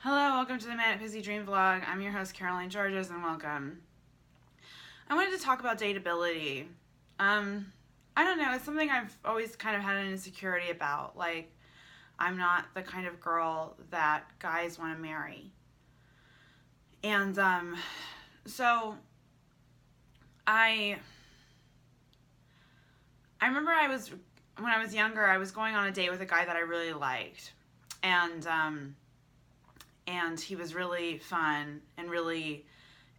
Hello, welcome to the Manic Pixie Dream Vlog. I'm your host, Caroline Georges, and welcome. I wanted to talk about dateability. I don't know, it's something I've always kind of had an insecurity about. Like, I'm not the kind of girl that guys want to marry. And, so, I remember when I was younger, I was going on a date with a guy that I really liked. And he was really fun and really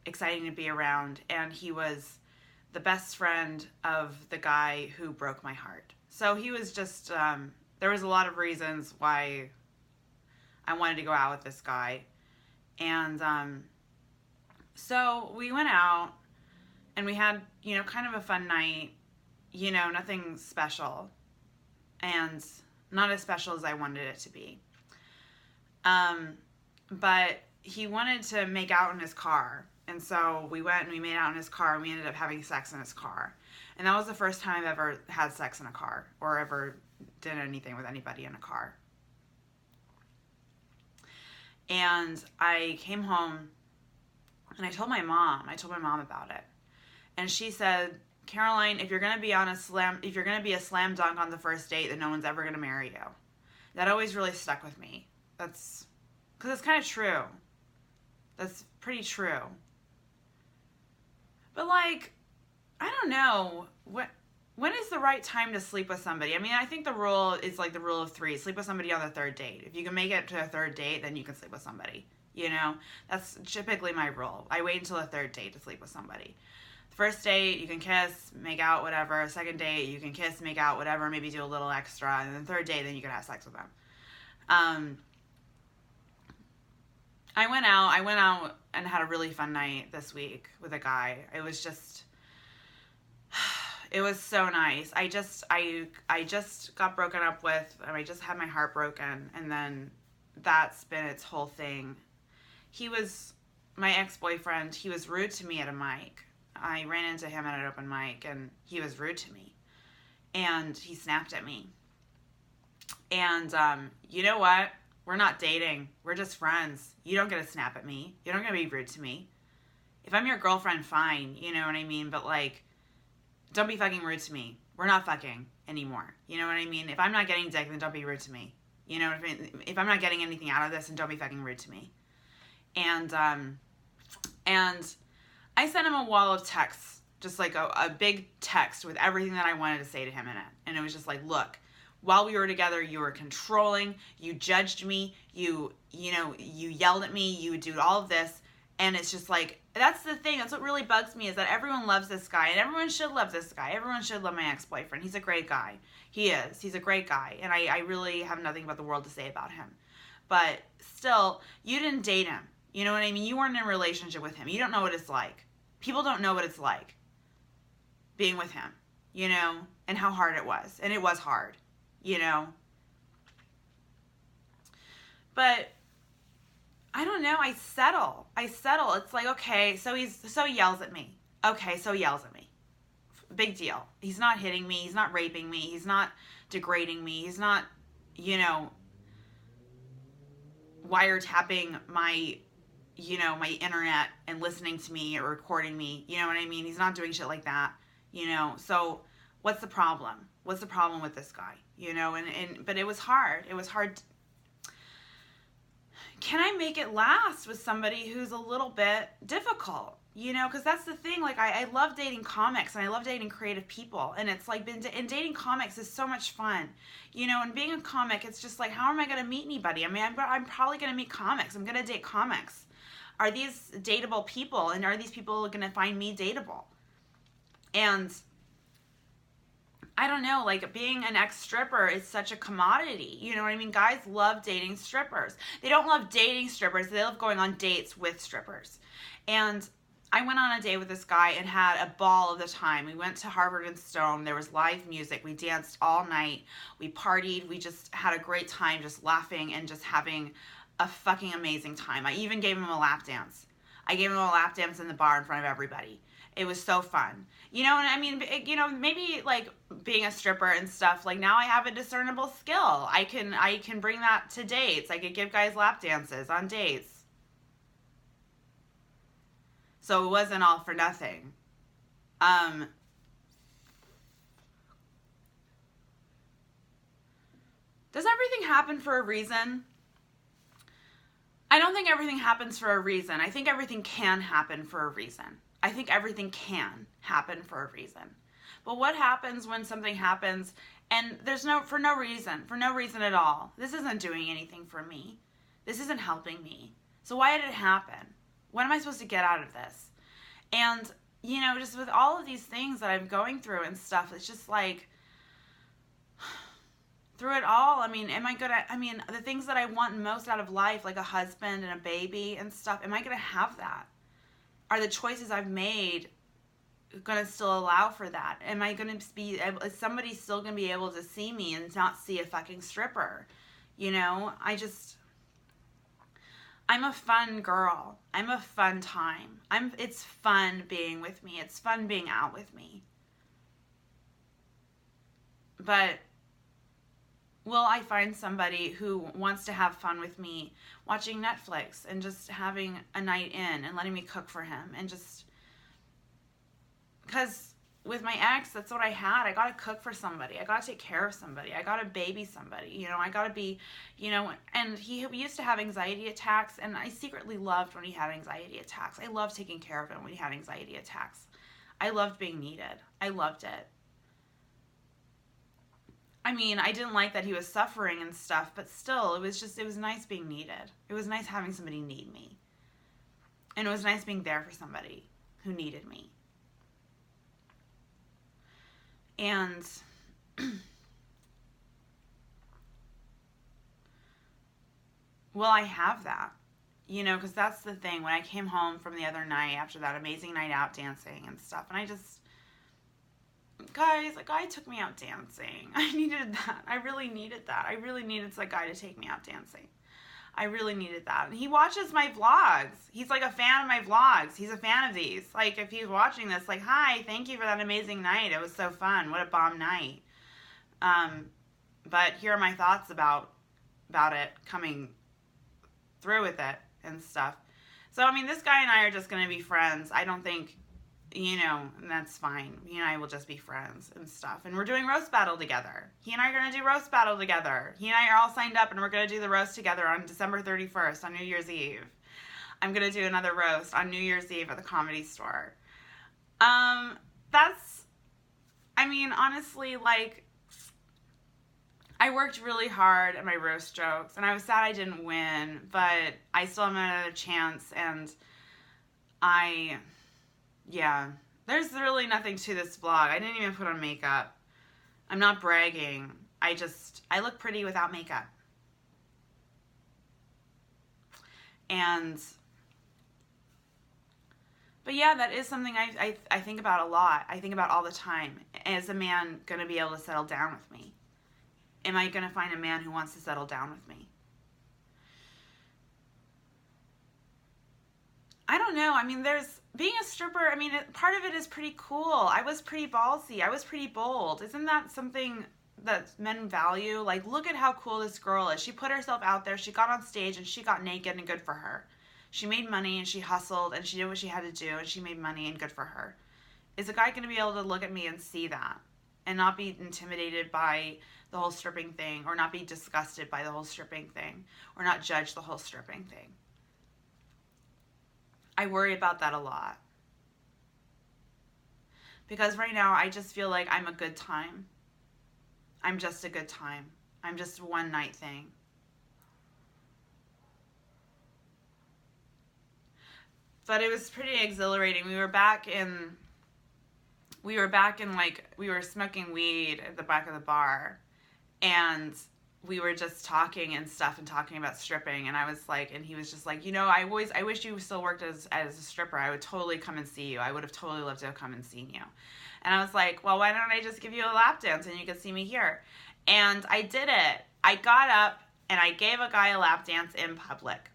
exciting to be around. And he was the best friend of the guy who broke my heart. So he was just, there was a lot of reasons why I wanted to go out with this guy. And so we went out and we had, kind of a fun night, nothing special. And not as special as I wanted it to be. But he wanted to make out in his car. And so we went and we made out in his car, and we ended up having sex in his car. And that was the first time I've ever had sex in a car or ever did anything with anybody in a car. And I came home and I told my mom about it. And she said, "Caroline, if you're going to be a slam dunk on the first date, then no one's ever going to marry you." That always really stuck with me. Because it's kind of true. That's pretty true. But, I don't know. When is the right time to sleep with somebody? I mean, I think the rule is the rule of three. Sleep with somebody on the third date. If you can make it to a third date, then you can sleep with somebody. That's typically my rule. I wait until the third date to sleep with somebody. The first date, you can kiss, make out, whatever. Second date, you can kiss, make out, whatever, maybe do a little extra. And then the third date, then you can have sex with them. I went out and had a really fun night this week with a guy. It was so nice. I just got broken up with, and I just had my heart broken, and then that's been its whole thing. He was my ex-boyfriend. He was rude to me at a mic. I ran into him at an open mic, and he was rude to me. And he snapped at me. And you know what? We're not dating. We're just friends. You don't get to snap at me. You don't get to be rude to me. If I'm your girlfriend, fine. You know what I mean? But, don't be fucking rude to me. We're not fucking anymore. You know what I mean? If I'm not getting dick, then don't be rude to me. You know what I mean? If I'm not getting anything out of this, then don't be fucking rude to me. And I sent him a wall of texts. Just a big text with everything that I wanted to say to him in it. And it was just look. While we were together, you were controlling, you judged me, you yelled at me, you would do all of this, and it's just that's the thing, that's what really bugs me, is that everyone loves this guy, and everyone should love this guy, everyone should love my ex-boyfriend. He's a great guy. He's a great guy, and I really have nothing but the world to say about him. But still, you didn't date him, you know what I mean? You weren't in a relationship with him. You don't know what it's like. People don't know what it's like being with him, and how hard it was, and it was hard. But I don't know. I settle. It's okay. So he yells at me. Okay. So he yells at me. Big deal. He's not hitting me. He's not raping me. He's not degrading me. He's not, wiretapping my internet and listening to me or recording me. You know what I mean? He's not doing shit like that, So what's the problem? What's the problem with this guy? But it was hard. It was hard. Can I make it last with somebody who's a little bit difficult? Because that's the thing. I love dating comics, and I love dating creative people. And it's and dating comics is so much fun. And being a comic, it's just how am I going to meet anybody? I mean, I'm probably going to meet comics. I'm going to date comics. Are these dateable people? And are these people going to find me dateable? And I don't know, being an ex-stripper is such a commodity. You know what I mean? Guys love dating strippers. They don't love dating strippers. They love going on dates with strippers. And I went on a date with this guy and had a ball of the time. We went to Harvard and Stone. There was live music. We danced all night. We partied. We just had a great time just laughing and just having a fucking amazing time. I even gave him a lap dance. I gave him a lap dance in the bar in front of everybody. It was so fun. You know, and I mean, maybe like being a stripper and stuff, like now I have a discernible skill. I can bring that to dates. I could give guys lap dances on dates. So it wasn't all for nothing. Um, does everything happen for a reason? I don't think everything happens for a reason. I think everything can happen for a reason. I think everything can happen for a reason. But what happens when something happens and for no reason at all? This isn't doing anything for me. This isn't helping me. So why did it happen? What am I supposed to get out of this? And, just with all of these things that I'm going through and stuff, it's just like, through it all, the things that I want most out of life, like a husband and a baby and stuff, am I going to have that? Are the choices I've made going to still allow for that? Is somebody still going to be able to see me and not see a fucking stripper? I'm a fun girl. I'm a fun time. It's fun being with me. It's fun being out with me. But will I find somebody who wants to have fun with me watching Netflix and just having a night in and letting me cook for him and just... Because with my ex, that's what I had. I got to cook for somebody. I got to take care of somebody. I got to baby somebody. I got to be, and he used to have anxiety attacks, and I secretly loved when he had anxiety attacks. I loved taking care of him when he had anxiety attacks. I loved being needed. I loved it. I didn't like that he was suffering and stuff, but still, it was nice being needed. It was nice having somebody need me. And it was nice being there for somebody who needed me. And will I have that? Because that's the thing. When I came home from the other night after that amazing night out dancing and stuff, and guys, a guy took me out dancing. I needed that. I really needed that. I really needed a guy to take me out dancing. I really needed that. And he watches my vlogs. He's like a fan of my vlogs. He's a fan of these. Like, if he's watching this, like, hi, thank you for that amazing night. It was so fun. What a bomb night. But here are my thoughts about it coming through with it and stuff. So, this guy and I are just going to be friends. I don't think, and that's fine. He and I will just be friends and stuff. And we're doing roast battle together. He and I are going to do roast battle together. He and I are all signed up, and we're going to do the roast together on December 31st on New Year's Eve. I'm going to do another roast on New Year's Eve at the Comedy Store. Honestly, I worked really hard at my roast jokes, and I was sad I didn't win, but I still have another chance, and there's really nothing to this vlog. I didn't even put on makeup. I'm not bragging. I look pretty without makeup. But yeah, that is something I think about a lot. I think about all the time. Is a man going to be able to settle down with me? Am I going to find a man who wants to settle down with me? I don't know. Being a stripper, part of it is pretty cool. I was pretty ballsy. I was pretty bold. Isn't that something that men value? Like, look at how cool this girl is. She put herself out there. She got on stage and she got naked, and good for her. She made money and she hustled and she did what she had to do and she made money, and good for her. Is a guy going to be able to look at me and see that and not be intimidated by the whole stripping thing, or not be disgusted by the whole stripping thing, or not judge the whole stripping thing? I worry about that a lot. Because right now, I just feel like I'm a good time. I'm just a good time. I'm just a one night thing. But it was pretty exhilarating. We were smoking weed at the back of the bar. And we were just talking and stuff and talking about stripping, and I was like, and he was just like, I wish you still worked as a stripper. I would totally come and see you. I would have totally loved to have come and seen you. And I was like, well, why don't I just give you a lap dance and you could see me here? And I did it. I got up and I gave a guy a lap dance in public.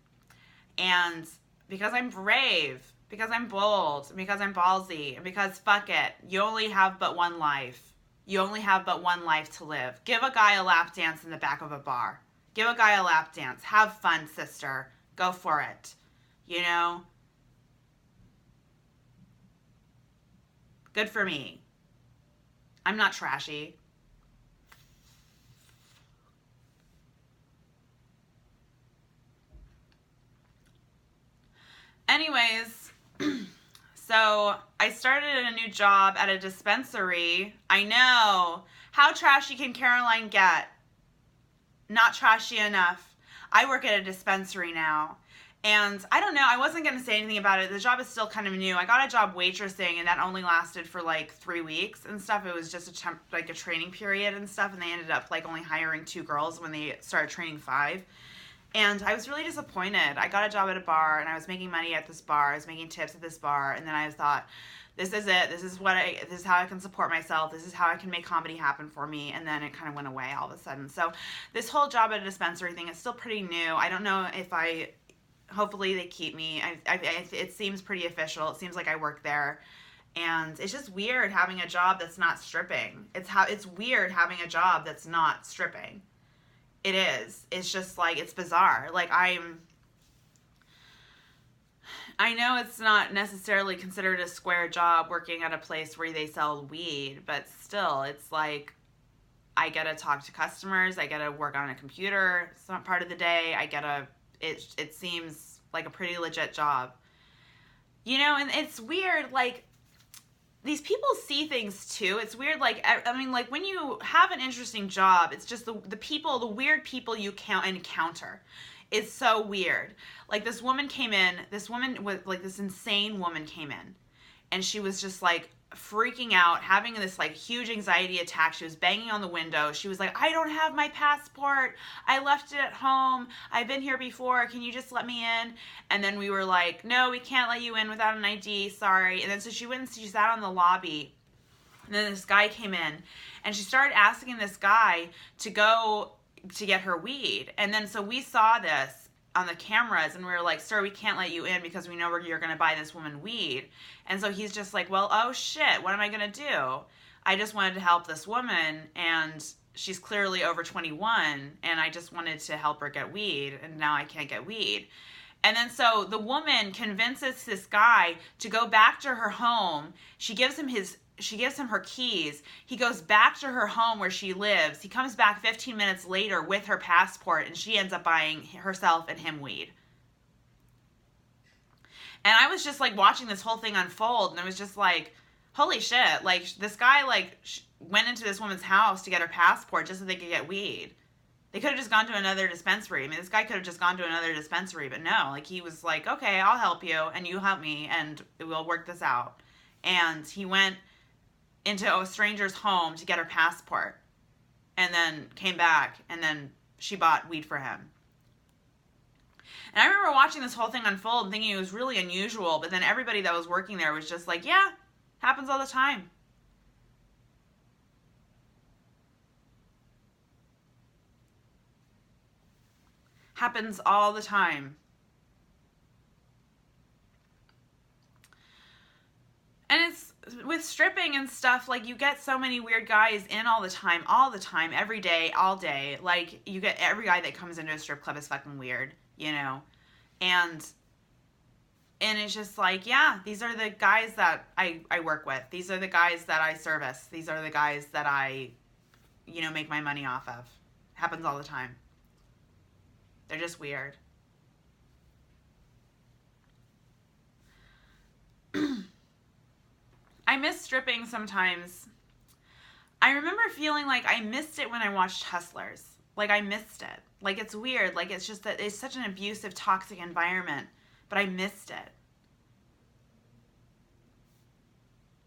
And because I'm brave, Because I'm bold, and because I'm ballsy, and because fuck it. You only have but one life. You only have but one life to live. Give a guy a lap dance in the back of a bar. Give a guy a lap dance. Have fun, sister. Go for it. You know? Good for me. I'm not trashy. Anyways, so I started a new job at a dispensary. I know. How trashy can Caroline get? Not trashy enough. I work at a dispensary now. And I don't know, I wasn't going to say anything about it. The job is still kind of new. I got a job waitressing, and that only lasted for like 3 weeks and stuff. It was just like a training period and stuff, and they ended up like only hiring 2 girls when they started training 5. And I was really disappointed. I got a job at a bar, and I was making money at this bar. I was making tips at this bar, and then I thought, this is it. This is how I can support myself. This is how I can make comedy happen for me. And then it kind of went away all of a sudden. So this whole job at a dispensary thing is still pretty new. I don't know if hopefully they keep me. It seems pretty official. It seems like I work there. And it's just weird having a job that's not stripping. It's weird having a job that's not stripping. It is. It's just like, it's bizarre. Like I know it's not necessarily considered a square job working at a place where they sell weed, but still, it's like, I get to talk to customers, I get to work on a computer some part of the day, it seems like a pretty legit job. You know, and it's weird, like, these people see things too. It's weird, like, I mean, like, when you have an interesting job, it's just the weird people you encounter. It's so weird. Like, this insane woman came in, and she was just, like, freaking out, having this, like, huge anxiety attack. She was banging on the window. She was like, I don't have my passport. I left it at home. I've been here before. Can you just let me in? And then we were like, no, we can't let you in without an ID. Sorry. And then so she went and she sat on the lobby. And then this guy came in, and she started asking this guy to go to get her weed. And then so we saw this on the cameras, and we were like, sir, we can't let you in because we know where you're going to buy this woman weed. And so he's just like, well, oh shit, what am I going to do? I just wanted to help this woman, and she's clearly over 21, and I just wanted to help her get weed, and now I can't get weed. And then so the woman convinces this guy to go back to her home. She gives him her keys. He goes back to her home where she lives. He comes back 15 minutes later with her passport, and she ends up buying herself and him weed. And I was just like watching this whole thing unfold, and I was just like, holy shit, like this guy like went into this woman's house to get her passport just so they could get weed. They could have just gone to another dispensary. I mean, this guy could have just gone to another dispensary, but no, like he was like, okay, I'll help you and you help me and we'll work this out. And he went into a stranger's home to get her passport and then came back, and then she bought weed for him. And I remember watching this whole thing unfold and thinking it was really unusual, but then everybody that was working there was just like, yeah, happens all the time. Happens all the time. And it's with stripping and stuff, like you get so many weird guys in all the time, every day, all day. Like you get every guy that comes into a strip club is fucking weird, you know? And it's just like, yeah, these are the guys that I work with. These are the guys that I service. These are the guys that I, you know, make my money off of. Happens all the time. They're just weird. I miss stripping sometimes. I remember feeling like I missed it when I watched Hustlers. Like I missed it. Like it's weird. Like it's just that it's such an abusive, toxic environment. But I missed it.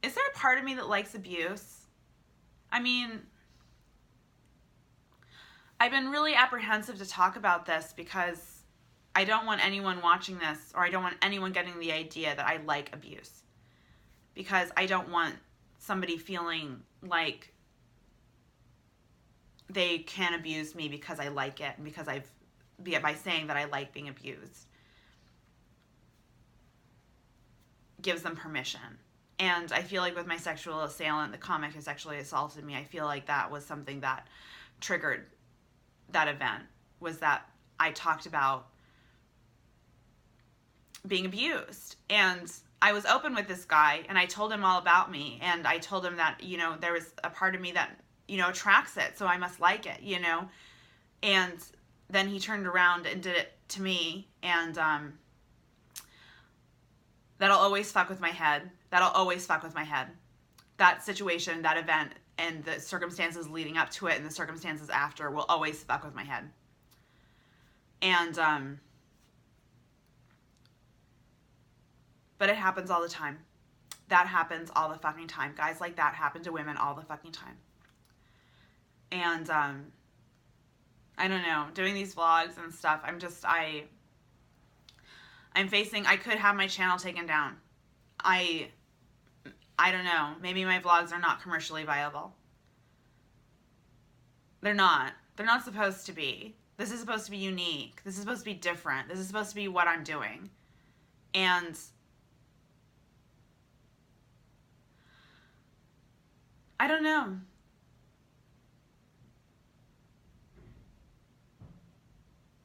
Is there a part of me that likes abuse? I mean, I've been really apprehensive to talk about this because I don't want anyone watching this, or I don't want anyone getting the idea that I like abuse. Because I don't want somebody feeling like they can abuse me because I like it, and because by saying that I like being abused. gives them permission. And I feel like with my sexual assailant, the comic who sexually assaulted me, I feel like that was something that triggered that event, was that I talked about being abused. And I was open with this guy, and I told him all about me, and I told him that, you know, there was a part of me that, you know, attracts it, so I must like it, you know. And then he turned around and did it to me, and that'll always fuck with my head. That'll always fuck with my head. That situation, that event, and the circumstances leading up to it and the circumstances after will always fuck with my head. And but it happens all the time. That happens all the fucking time. Guys like that happen to women all the fucking time. And I don't know, doing these vlogs and stuff, I'm facing, I could have my channel taken down. I don't know, maybe my vlogs are not commercially viable. They're not supposed to be. This is supposed to be unique. This is supposed to be different. This is supposed to be what I'm doing. And I don't know.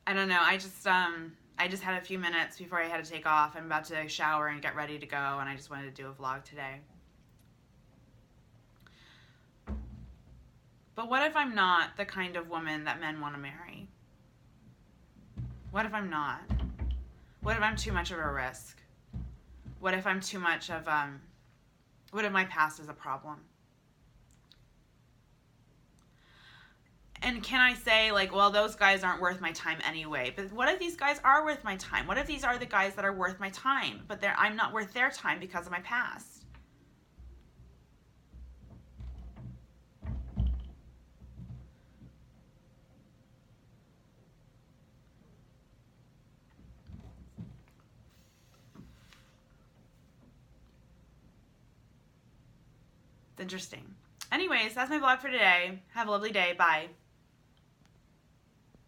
I just had a few minutes before I had to take off. I'm about to shower and get ready to go, and I just wanted to do a vlog today. But what if I'm not the kind of woman that men want to marry? What if I'm not? What if I'm too much of a risk? What if I'm too much of, what if my past is a problem? And can I say, like, well, those guys aren't worth my time anyway? But what if these guys are worth my time? What if these are the guys that are worth my time, but I'm not worth their time because of my past? It's interesting. Anyways, that's my vlog for today. Have a lovely day. Bye.